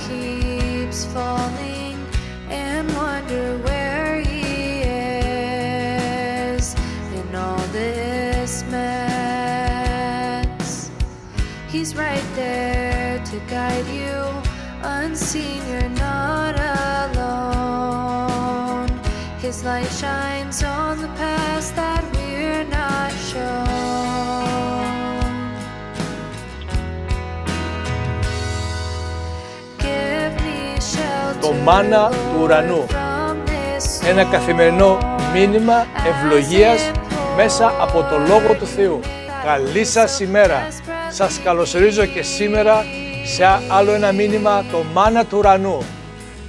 keeps falling and wonder where he is in all this mess. He's right there to guide you, unseen, you're not alone. His light shines on the past that we're not shown. Give me shelter, Το μάνα του ουρανού. Ένα καθημερινό μήνυμα ευλογίας μέσα από το Λόγο του Θεού. Καλή σας ημέρα. Σας καλωσορίζω και σήμερα σε άλλο ένα μήνυμα, το μάνα του ουρανού.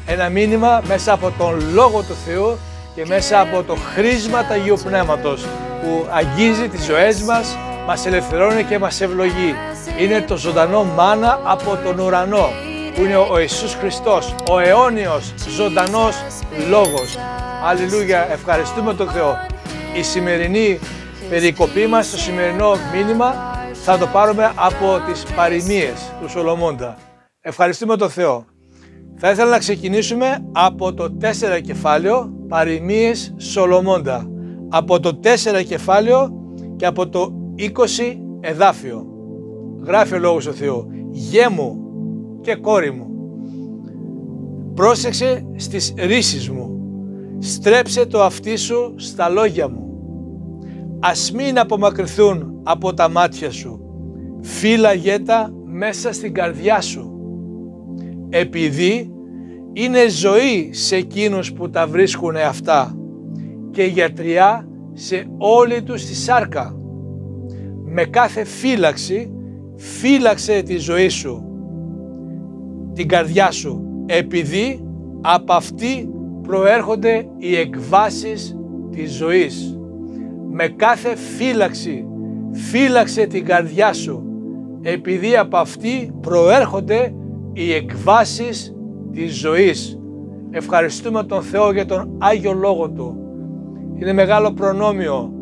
Ένα μήνυμα μέσα από τον Λόγο του Θεού και μέσα από το χρήσμα του Αγίου Πνεύματος που αγγίζει τις ζωές μας, μας ελευθερώνει και μας ευλογεί. Είναι το ζωντανό μάνα από τον ουρανό που είναι ο Ιησούς Χριστός, ο αιώνιος ζωντανός Λόγος. Αλληλούια, ευχαριστούμε τον Θεό. Η σημερινή περικοπή μας, το σημερινό μήνυμα θα το πάρουμε από τις παροιμίες του Σολομώντα. Ευχαριστούμε τον Θεό. Θα ήθελα να ξεκινήσουμε από το 4 κεφάλαιο, παροιμίες Σολομώντα. Από το 4 κεφάλαιο και από το 20 εδάφιο. Γράφει ο Λόγος του Θεού: «Γιέ μου και κόρη μου, πρόσεξε στις ρίσεις μου, στρέψε το αυτί σου στα λόγια μου. Ας μην απομακρυνθούν από τα μάτια σου, φύλαγέ τα μέσα στην καρδιά σου, επειδή είναι ζωή σε εκείνους που τα βρίσκουν αυτά και γιατριά σε όλη τους τη σάρκα. Με κάθε φύλαξη φύλαξε τη ζωή σου, την καρδιά σου, επειδή από αυτή προέρχονται οι εκβάσεις της ζωής. Με κάθε φύλαξη φύλαξε την καρδιά σου, επειδή από αυτή προέρχονται οι εκβάσεις της ζωής». Ευχαριστούμε τον Θεό για τον Άγιο Λόγο Του. Είναι μεγάλο προνόμιο.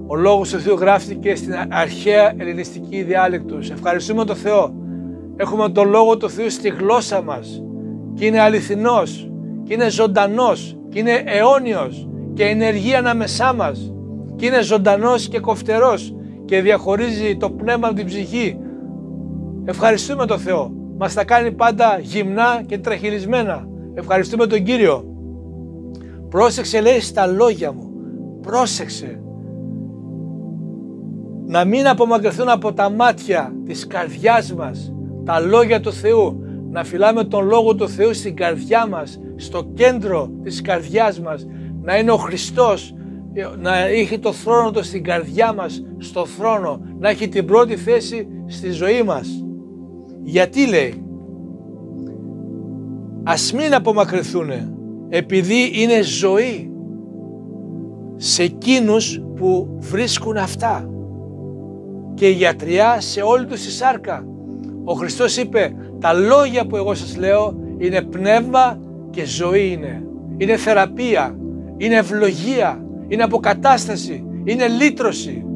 Ο Λόγος του Θεού γράφτηκε στην αρχαία ελληνιστική διάλεκτος. Ευχαριστούμε τον Θεό. Έχουμε τον Λόγο του Θεού στη γλώσσα μας και είναι αληθινός και είναι ζωντανός και είναι αιώνιος και ενεργεί ανάμεσά μας και είναι ζωντανός και κοφτερός και διαχωρίζει το πνεύμα από την ψυχή. Ευχαριστούμε τον Θεό. Μας τα κάνει πάντα γυμνά και τραχυλισμένα. Ευχαριστούμε τον Κύριο. Πρόσεξε, λέει, στα λόγια μου. Πρόσεξε. Να μην απομακρυνθούν από τα μάτια της καρδιάς μας τα λόγια του Θεού. Να φυλάμε τον Λόγο του Θεού στην καρδιά μας, στο κέντρο της καρδιάς μας. Να είναι ο Χριστός, να έχει το θρόνο του στην καρδιά μας, στο θρόνο. Να έχει την πρώτη θέση στη ζωή μας. Γιατί, λέει, ας μην απομακρυνθούν, επειδή είναι ζωή σε εκείνους που βρίσκουν αυτά και γιατριά σε όλη τους τη σάρκα. Ο Χριστός είπε: τα λόγια που εγώ σας λέω είναι πνεύμα και ζωή είναι. Είναι θεραπεία, είναι ευλογία, είναι αποκατάσταση, είναι λύτρωση,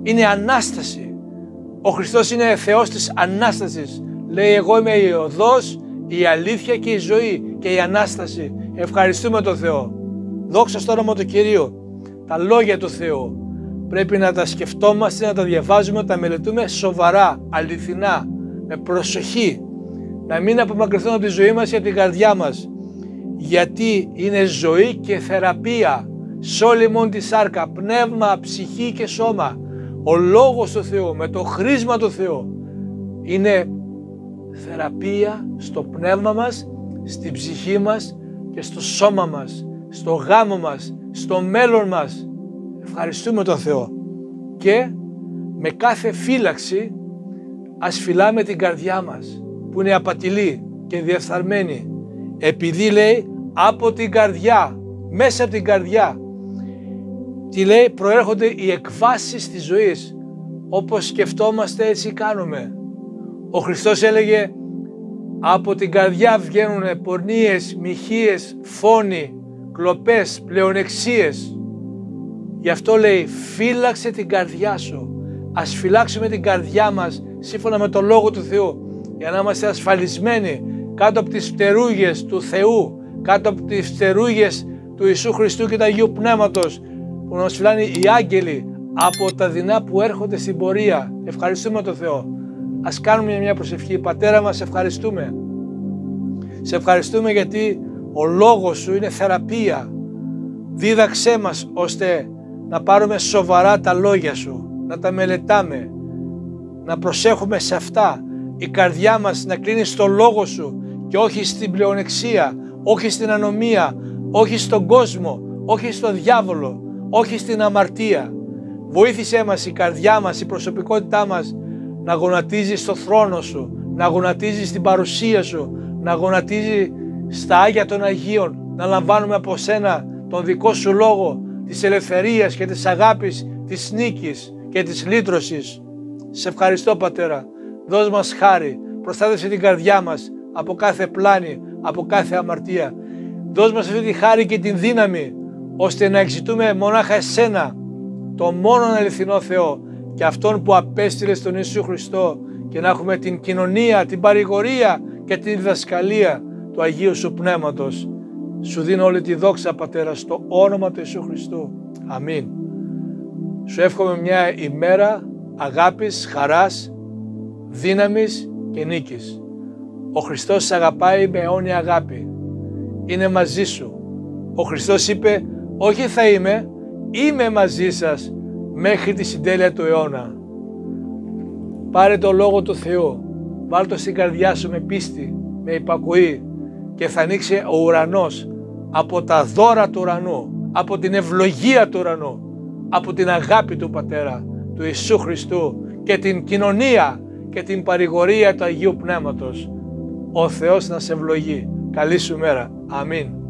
είναι Ανάσταση. Ο Χριστός είναι Θεός της Ανάστασης. Λέει: εγώ είμαι η οδός, η αλήθεια και η ζωή και η Ανάσταση. Ευχαριστούμε τον Θεό. Δόξα στο όνομα του Κυρίου. Τα λόγια του Θεού πρέπει να τα σκεφτόμαστε, να τα διαβάζουμε, να τα μελετούμε σοβαρά, αληθινά, με προσοχή. Να μην απομακρυνθούν από τη ζωή μας και την καρδιά μας. Γιατί είναι ζωή και θεραπεία σε όλη μόνη τη σάρκα, πνεύμα, ψυχή και σώμα. Ο Λόγος του Θεού με το χρήσμα του Θεού είναι θεραπεία στο πνεύμα μας, στην ψυχή μας και στο σώμα μας, στο γάμο μας, στο μέλλον μας. Ευχαριστούμε τον Θεό. Και με κάθε φύλαξη ας φυλάμε την καρδιά μας που είναι απατηλή και διεφθαρμένη, επειδή, λέει, από την καρδιά, μέσα από την καρδιά, τι λέει, προέρχονται οι εκβάσεις της ζωής. Όπως σκεφτόμαστε, έτσι κάνουμε. Ο Χριστός έλεγε: από την καρδιά βγαίνουν πορνείες, μοιχείες, φόνοι, κλοπές, πλεονεξίες. Γι' αυτό, λέει, φύλαξε την καρδιά σου. Ας φυλάξουμε την καρδιά μας σύμφωνα με το Λόγο του Θεού, για να είμαστε ασφαλισμένοι κάτω από τις φτερούγες του Θεού, κάτω από τις φτερούγες του Ιησού Χριστού και του Αγίου Πνεύματος, που μας φυλάνε οι άγγελοι από τα δεινά που έρχονται στην πορεία. Ευχαριστούμε τον Θεό. Ας κάνουμε μια προσευχή. Πατέρα μας, ευχαριστούμε. Σε ευχαριστούμε γιατί ο λόγος σου είναι θεραπεία. Δίδαξέ μας ώστε να πάρουμε σοβαρά τα λόγια σου, να τα μελετάμε, να προσέχουμε σε αυτά, η καρδιά μας να κλείνει στο λόγο σου και όχι στην πλεονεξία, όχι στην ανομία, όχι στον κόσμο, όχι στον διάβολο, όχι στην αμαρτία. Βοήθησέ μας η καρδιά μας, η προσωπικότητά μας να γονατίζει στο θρόνο σου, να γονατίζει στην παρουσία σου, να γονατίζει στα Άγια των Αγίων, να λαμβάνουμε από σένα τον δικό σου λόγο της ελευθερίας και της αγάπης, της νίκης και της λύτρωσης. Σε ευχαριστώ Πατέρα, δώσ' μας χάρη, προστάτευσε την καρδιά μας από κάθε πλάνη, από κάθε αμαρτία. Δώσ' μας αυτή τη χάρη και την δύναμη, ώστε να εξητούμε μονάχα εσένα, τον μόνον αληθινό Θεό και αυτόν που απέστειλε στον Ιησού Χριστό, και να έχουμε την κοινωνία, την παρηγορία και την διδασκαλία του Αγίου Σου Πνεύματος. Σου δίνω όλη τη δόξα Πατέρα στο όνομα του Ιησού Χριστού. Αμήν. Σου εύχομαι μια ημέρα αγάπης, χαράς, δύναμης και νίκης. Ο Χριστός σε αγαπάει με αιώνια αγάπη. Είναι μαζί σου. Ο Χριστός είπε, όχι θα είμαι μαζί σας μέχρι τη συντέλεια του αιώνα. Πάρε το Λόγο του Θεού, βάλ' το στην καρδιά σου με πίστη, με υπακοή, και θα ανοίξει ο ουρανός από τα δώρα του ουρανού, από την ευλογία του ουρανού, από την αγάπη του Πατέρα, του Ιησού Χριστού και την κοινωνία και την παρηγορία του Αγίου Πνεύματος. Ο Θεός να σε ευλογεί. Καλή σου μέρα. Αμήν.